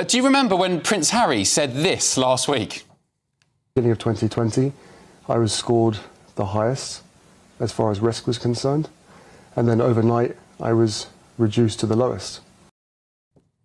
Do you remember when Prince Harry said this last week? Beginning of 2020, I was scored the highest as far as risk was concerned, and then overnight I was reduced to the lowest.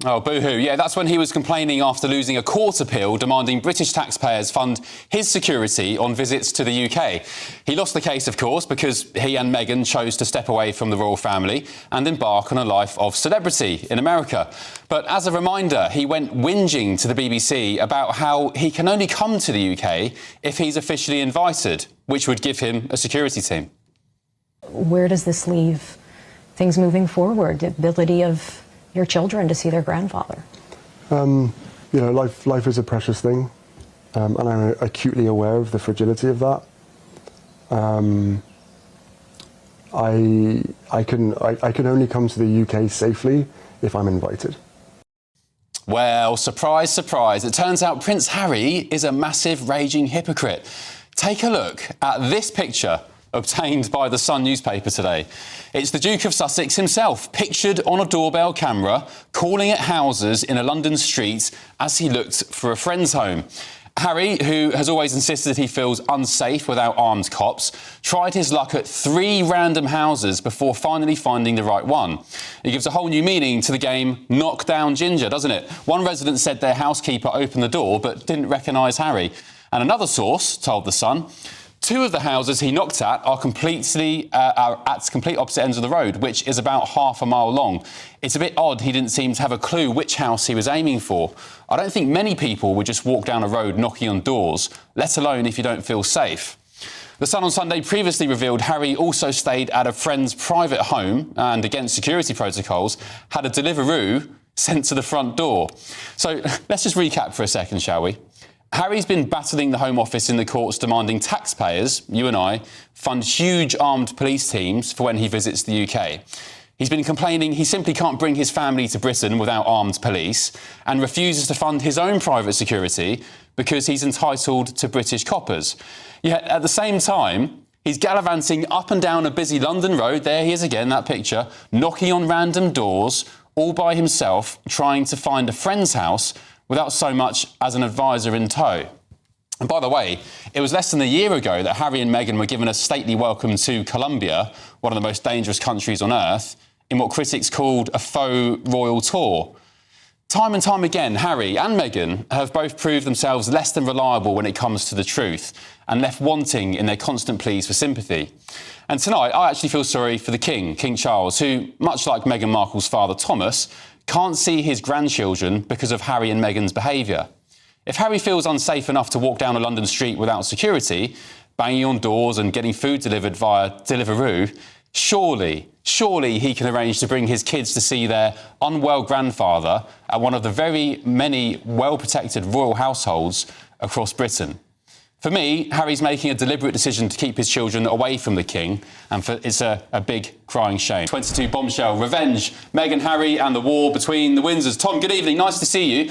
Oh, boo-hoo. Yeah, that's when he was complaining after losing a court appeal demanding British taxpayers fund his security on visits to the UK. He lost the case, of course, because he and Meghan chose to step away from the royal family and embark on a life of celebrity in America. But as a reminder, he went whinging to the BBC about how he can only come to the UK if he's officially invited, which would give him a security team. Where does this leave things moving forward? The ability of your children to see their grandfather? You know, life is a precious thing, and I'm acutely aware of the fragility of that. I can only come to the UK safely if I'm invited. Well, surprise, surprise. It turns out Prince Harry is a massive raging hypocrite. Take a look at this picture obtained by the Sun newspaper today. It's the Duke of Sussex himself, pictured on a doorbell camera, calling at houses in a London street as he looked for a friend's home. Harry, who has always insisted he feels unsafe without armed cops, tried his luck at 3 random houses before finally finding the right one. It gives a whole new meaning to the game knock down ginger, doesn't it? One resident said their housekeeper opened the door but didn't recognise Harry. And another source told The Sun 2 of the houses he knocked at are at complete opposite ends of the road, which is about half a mile long. It's a bit odd he didn't seem to have a clue which house he was aiming for. I don't think many people would just walk down a road knocking on doors, let alone if you don't feel safe. The Sun on Sunday previously revealed Harry also stayed at a friend's private home and, against security protocols, had a Deliveroo sent to the front door. So let's just recap for a second, shall we? Harry's been battling the Home Office in the courts demanding taxpayers, you and I, fund huge armed police teams for when he visits the UK. He's been complaining he simply can't bring his family to Britain without armed police and refuses to fund his own private security because he's entitled to British coppers. Yet at the same time, he's gallivanting up and down a busy London road, there he is again, that picture, knocking on random doors, all by himself, trying to find a friend's house without so much as an advisor in tow. And by the way, it was less than a year ago that Harry and Meghan were given a stately welcome to Colombia, one of the most dangerous countries on earth, in what critics called a faux royal tour. Time and time again, Harry and Meghan have both proved themselves less than reliable when it comes to the truth and left wanting in their constant pleas for sympathy. And tonight, I actually feel sorry for the King, King Charles, who, much like Meghan Markle's father Thomas, can't see his grandchildren because of Harry and Meghan's behaviour. If Harry feels unsafe enough to walk down a London street without security, banging on doors and getting food delivered via Deliveroo, surely he can arrange to bring his kids to see their unwell grandfather at one of the very many well-protected royal households across Britain. For me, Harry's making a deliberate decision to keep his children away from the King, and it's a big crying shame. 22 bombshell, revenge, Meghan, Harry and the war between the Windsors. Tom, good evening, nice to see you.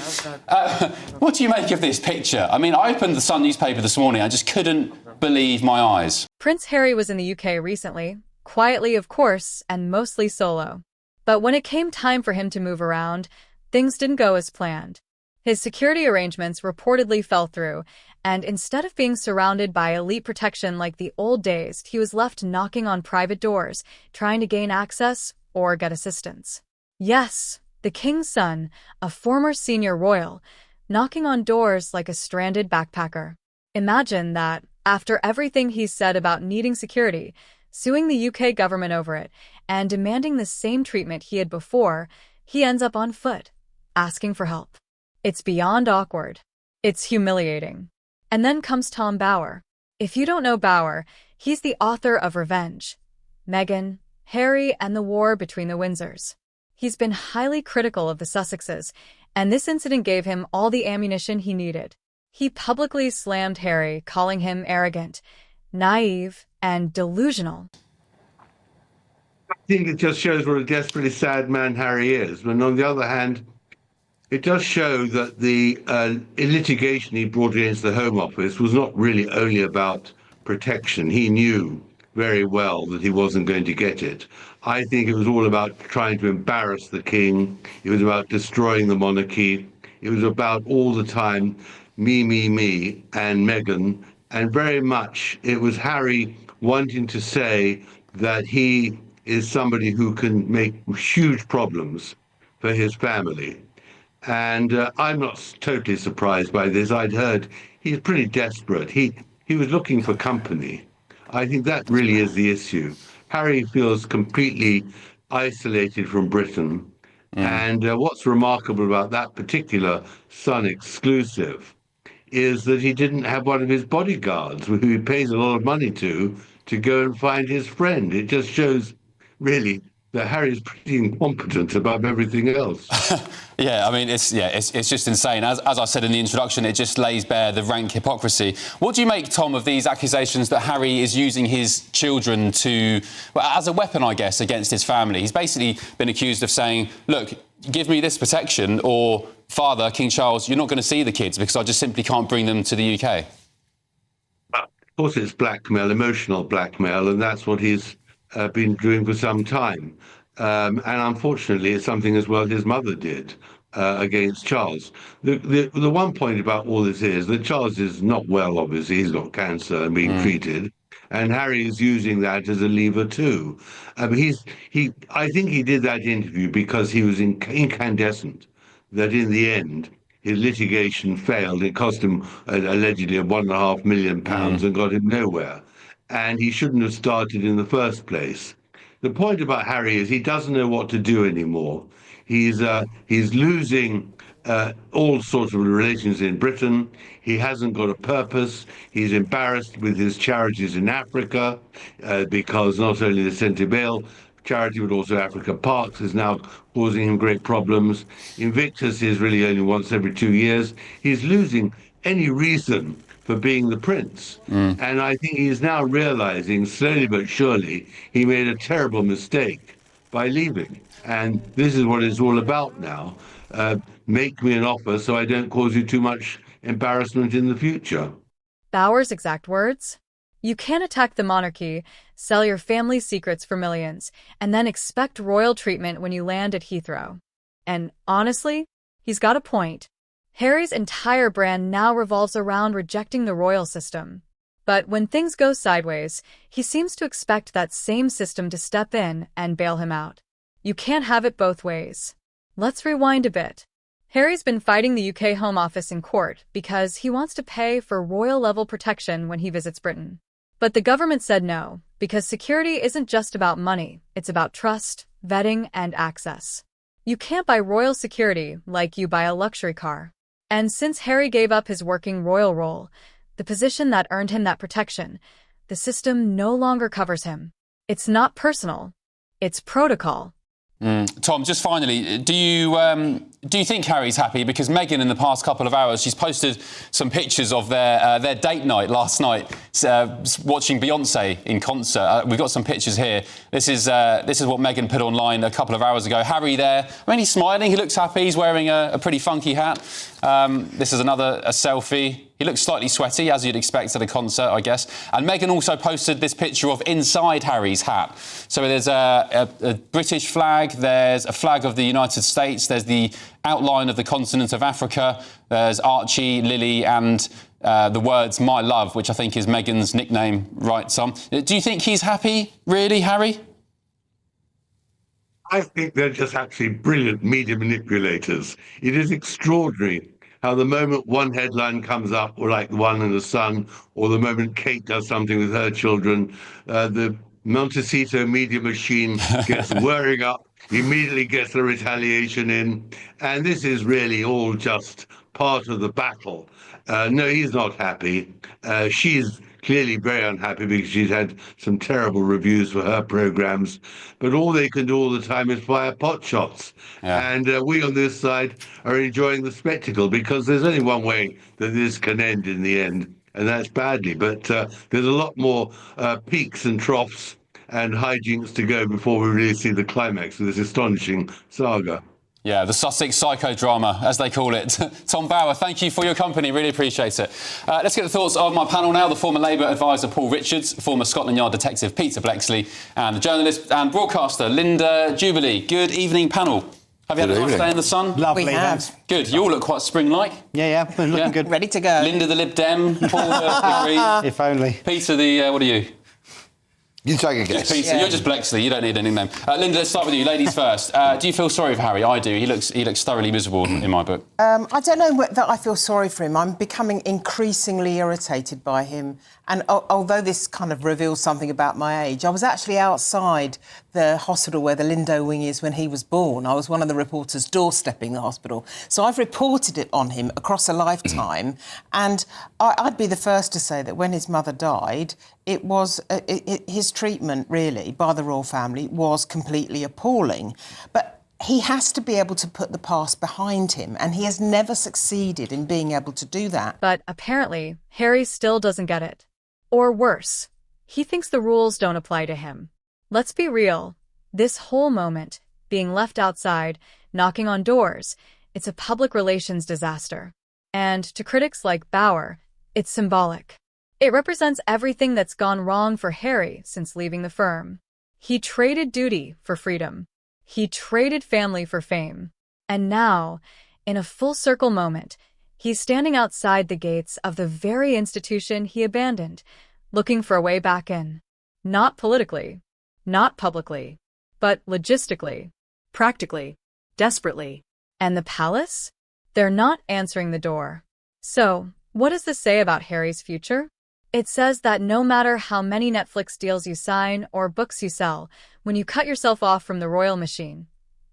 What do you make of this picture? I mean, I opened the Sun newspaper this morning, I just couldn't believe my eyes. Prince Harry was in the UK recently, quietly of course, and mostly solo. But when it came time for him to move around, things didn't go as planned. His security arrangements reportedly fell through, and instead of being surrounded by elite protection like the old days, he was left knocking on private doors, trying to gain access or get assistance. Yes, the King's son, a former senior royal, knocking on doors like a stranded backpacker. Imagine that, after everything he's said about needing security, suing the UK government over it, and demanding the same treatment he had before, he ends up on foot, asking for help. It's beyond awkward. It's humiliating. And then comes Tom Bower. If you don't know Bower, he's the author of Revenge, Meghan, Harry, and the War Between the Windsors. He's been highly critical of the Sussexes, and this incident gave him all the ammunition he needed. He publicly slammed Harry, calling him arrogant, naive, and delusional. I think it just shows what a desperately sad man Harry is. But on the other hand, it does show that the litigation he brought against the Home Office was not really only about protection. He knew very well that he wasn't going to get it. I think it was all about trying to embarrass the King. It was about destroying the monarchy. It was about all the time me, and Meghan, and very much it was Harry wanting to say that he is somebody who can make huge problems for his family. And I'm not totally surprised by this. I'd heard he's pretty desperate. He was looking for company. I think that really is the issue. Harry feels completely isolated from Britain. And what's remarkable about that particular Sun exclusive is that he didn't have one of his bodyguards, who he pays a lot of money to go and find his friend. It just shows, really, that Harry's pretty incompetent above everything else. Yeah, I mean, it's just insane. As I said in the introduction, it just lays bare the rank hypocrisy. What do you make, Tom, of these accusations that Harry is using his children as a weapon, I guess, against his family? He's basically been accused of saying, look, give me this protection, or Father, King Charles, you're not going to see the kids because I just simply can't bring them to the UK. Of course, it's blackmail, emotional blackmail, and that's what he's been doing for some time. And unfortunately, it's something as well his mother did against Charles. The one point about all this is that Charles is not well, obviously. He's got cancer and being treated. And Harry is using that as a lever too. I think he did that interview because he was incandescent that in the end his litigation failed. It cost him allegedly £1.5 million and got him nowhere. And he shouldn't have started in the first place. The point about Harry is he doesn't know what to do anymore. He's losing all sorts of relations in Britain. He hasn't got a purpose. He's embarrassed with his charities in Africa because not only the Centre charity, but also Africa Parks is now causing him great problems. Invictus is really only once every 2 years. He's losing any reason for being the prince. And I think he's now realizing, slowly but surely, he made a terrible mistake by leaving. And this is what it's all about now. Make me an offer so I don't cause you too much embarrassment in the future. Bauer's exact words? You can't attack the monarchy, sell your family's secrets for millions, and then expect royal treatment when you land at Heathrow. And honestly, he's got a point. Harry's entire brand now revolves around rejecting the royal system. But when things go sideways, he seems to expect that same system to step in and bail him out. You can't have it both ways. Let's rewind a bit. Harry's been fighting the UK Home Office in court because he wants to pay for royal-level protection when he visits Britain. But the government said no, because security isn't just about money, it's about trust, vetting, and access. You can't buy royal security like you buy a luxury car. And since Harry gave up his working royal role, the position that earned him that protection, the system no longer covers him. It's not personal, it's protocol. Tom, just finally, do you think Harry's happy? Because Meghan, in the past couple of hours, she's posted some pictures of their date night last night, watching Beyonce in concert. We've got some pictures here. This is what Meghan put online a couple of hours ago. Harry there. I mean, he's smiling. He looks happy. He's wearing a pretty funky hat. This is a selfie. He looks slightly sweaty, as you'd expect at a concert, I guess. And Meghan also posted this picture of inside Harry's hat. So there's a British flag, there's a flag of the United States, there's the outline of the continent of Africa, there's Archie, Lily, and the words "my love," which I think is Meghan's nickname, right, Tom? Do you think he's happy, really, Harry? I think they're just actually brilliant media manipulators. It is extraordinary how the moment one headline comes up, or like the one in the Sun, or the moment Kate does something with her children, the Montecito media machine gets whirring up, immediately gets the retaliation in. And this is really all just part of the battle. No, he's not happy. She's clearly very unhappy because she's had some terrible reviews for her programs. But all they can do all the time is fire pot shots. Yeah. And we on this side are enjoying the spectacle because there's only one way that this can end in the end, and that's badly. But there's a lot more peaks and troughs and hijinks to go before we really see the climax of this astonishing saga. Yeah, the Sussex psychodrama, as they call it. Tom Bauer, thank you for your company. Really appreciate it. Let's get the thoughts of my panel now. The former Labour advisor Paul Richards, former Scotland Yard detective Peter Blexley, and the journalist and broadcaster Linda Jubilee. Good evening, panel. Have you had a Good nice evening. day in the sun? Lovely. We have. thanks. Good. You all look quite spring-like. Yeah, we're looking good. Ready to go. Linda, the Lib Dem. Paul, the Green. If only. Peter, the... what are you? You take a guess. Peter, you're just Blexley. You don't need a nickname. Linda, let's start with you. Ladies first. Do you feel sorry for Harry? I do. He looks thoroughly miserable in my book. I don't know that I feel sorry for him. I'm becoming increasingly irritated by him. And although this kind of reveals something about my age, I was actually outside the hospital where the Lindo wing is when he was born. I was one of the reporters doorstepping the hospital. So I've reported it on him across a lifetime. And I'd be the first to say that when his mother died, it was his treatment, really, by the royal family was completely appalling. But he has to be able to put the past behind him, and he has never succeeded in being able to do that. But apparently, Harry still doesn't get it. Or worse, he thinks the rules don't apply to him. Let's be real. This whole moment, being left outside, knocking on doors, it's a public relations disaster. And to critics like Bauer, it's symbolic. It represents everything that's gone wrong for Harry since leaving the firm. He traded duty for freedom. He traded family for fame. And now, in a full-circle moment, he's standing outside the gates of the very institution he abandoned, looking for a way back in. Not politically, not publicly, but logistically, practically, desperately. And the palace? They're not answering the door. So, what does this say about Harry's future? It says that no matter how many Netflix deals you sign or books you sell, when you cut yourself off from the royal machine,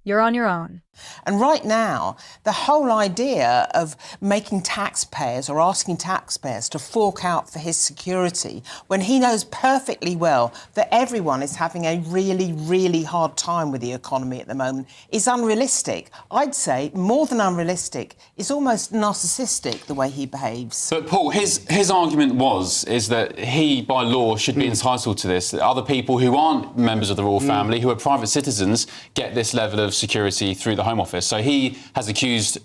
you're on your own. And right now, the whole idea of making taxpayers or asking taxpayers to fork out for his security, when he knows perfectly well that everyone is having a really, really hard time with the economy at the moment, is unrealistic. I'd say more than unrealistic, it's almost narcissistic the way he behaves. But Paul, his argument is that he, by law, should be entitled to this. That other people who aren't members of the royal family, who are private citizens, get this level of security through the Home Office. So he has accused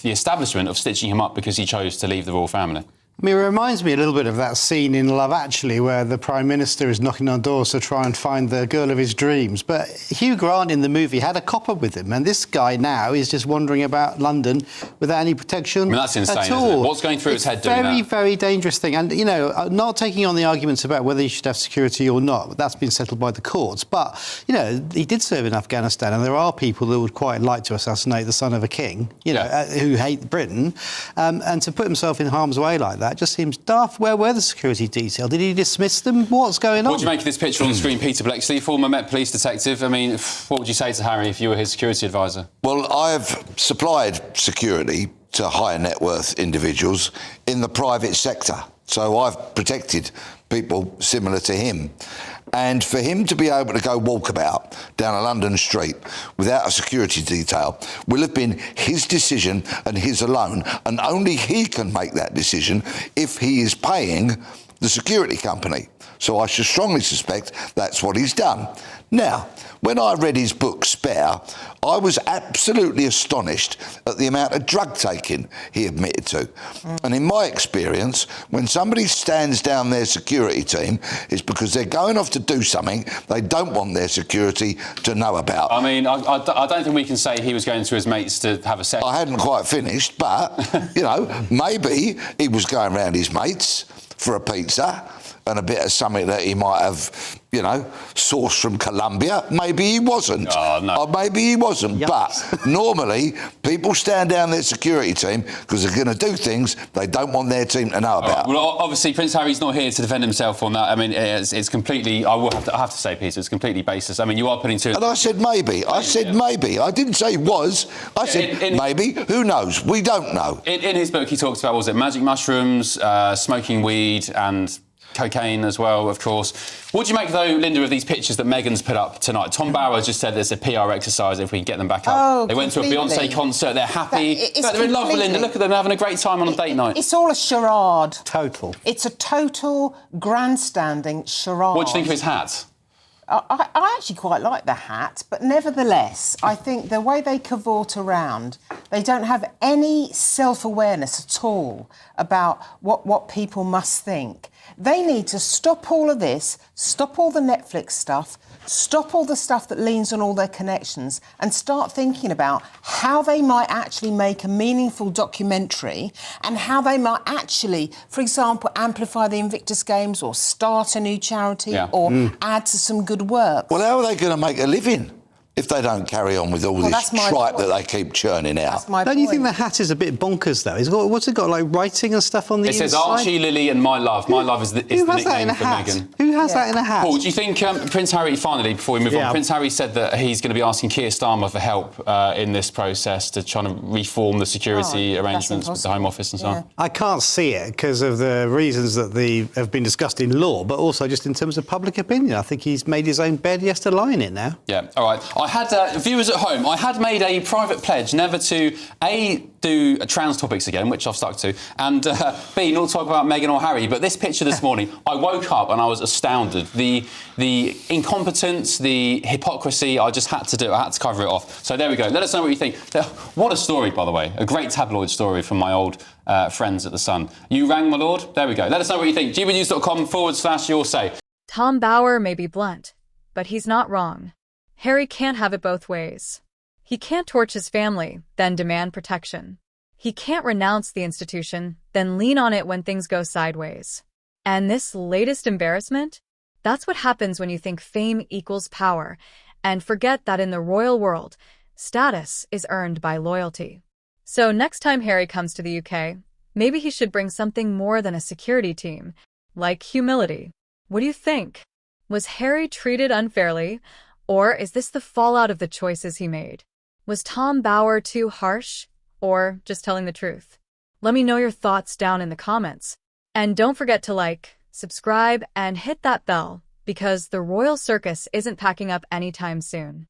the establishment of stitching him up because he chose to leave the royal family. I mean, it reminds me a little bit of that scene in Love Actually where the Prime Minister is knocking on doors to try and find the girl of his dreams. But Hugh Grant in the movie had a copper with him, and this guy now is just wandering about London without any protection. I mean, that's insane, at all. isn't it? What's going through his head doing that? Very, very dangerous thing. And, you know, not taking on the arguments about whether he should have security or not, that's been settled by the courts. But, you know, he did serve in Afghanistan, and there are people that would quite like to assassinate the son of a king, you know, who hate Britain. And to put himself in harm's way like that just seems daft. Where were the security detail? Did he dismiss them? What's going on? What do you make of this picture on the screen? Peter Blexley, former Met Police detective. I mean, what would you say to Harry if you were his security advisor? Well, I've supplied security to higher net worth individuals in the private sector. So I've protected people similar to him. And for him to be able to go walkabout down a London street without a security detail will have been his decision and his alone. And only he can make that decision if he is paying the security company. So I should strongly suspect that's what he's done. Now, when I read his book, Spare, I was absolutely astonished at the amount of drug taking he admitted to. And in my experience, when somebody stands down their security team, it's because they're going off to do something they don't want their security to know about. I mean, I don't think we can say he was going to his mates to have a session. I hadn't quite finished, but, you know, maybe he was going round his mates for a pizza and a bit of something that he might have, you know, sourced from Colombia. Maybe he wasn't. Oh, no. Or maybe he wasn't. Yikes. But normally, people stand down their security team because they're going to do things they don't want their team to know about. Well, obviously, Prince Harry's not here to defend himself on that. I mean, it's completely... I have to say, Peter, it's completely baseless. I mean, you are putting two... And I said maybe. I said maybe. I didn't say was. I said maybe. Who knows? We don't know. In his book, he talks about, what was it, magic mushrooms, smoking weed and cocaine as well, of course. What do you make, though, Linda, of these pictures that Meghan's put up tonight? Tom Bauer just said there's a PR exercise if we can get them back up. Oh, they went to a completely. Beyonce concert, they're happy. They're in love with completely. Linda. Look at them, they're having a great time on a date night. It's all a charade. Total. It's a total grandstanding charade. What do you think of his hat? I actually quite like the hat, but nevertheless, I think the way they cavort around, they don't have any self-awareness at all about what people must think. They need to stop all of this, stop all the Netflix stuff, stop all the stuff that leans on all their connections, and start thinking about how they might actually make a meaningful documentary and how they might actually, for example, amplify the Invictus Games or start a new charity or add to some good work. Well, how are they going to make a living if they don't carry on with all this tripe that they keep churning out? Don't you think the hat is a bit bonkers, though? What's it got, like writing and stuff on the inside? It says Archie, Lily and My Love. My Love is the nickname for Meghan. Who has that in a hat? Paul, do you think Prince Harry, finally, before we move on, Prince Harry said that he's going to be asking Keir Starmer for help in this process to try to reform the security arrangements with the Home Office and so on? I can't see it because of the reasons that have been discussed in law, but also just in terms of public opinion. I think he's made his own bed, he has to lie in it now. Yeah, all right. I had viewers at home, I had made a private pledge never to, A, do trans topics again, which I've stuck to, and B, not talk about Meghan or Harry. But this picture this morning, I woke up and I was astounded. The incompetence, the hypocrisy, I just had to do it. I had to cover it off. So there we go. Let us know what you think. What a story, by the way. A great tabloid story from my old friends at The Sun. You rang, my lord? There we go. Let us know what you think. gbnews.com/your say. Tom Bauer may be blunt, but he's not wrong. Harry can't have it both ways. He can't torch his family, then demand protection. He can't renounce the institution, then lean on it when things go sideways. And this latest embarrassment? That's what happens when you think fame equals power, and forget that in the royal world, status is earned by loyalty. So next time Harry comes to the UK, maybe he should bring something more than a security team, like humility. What do you think? Was Harry treated unfairly? Or is this the fallout of the choices he made? Was Tom Bauer too harsh? Or just telling the truth? Let me know your thoughts down in the comments. And don't forget to like, subscribe, and hit that bell, because the royal circus isn't packing up anytime soon.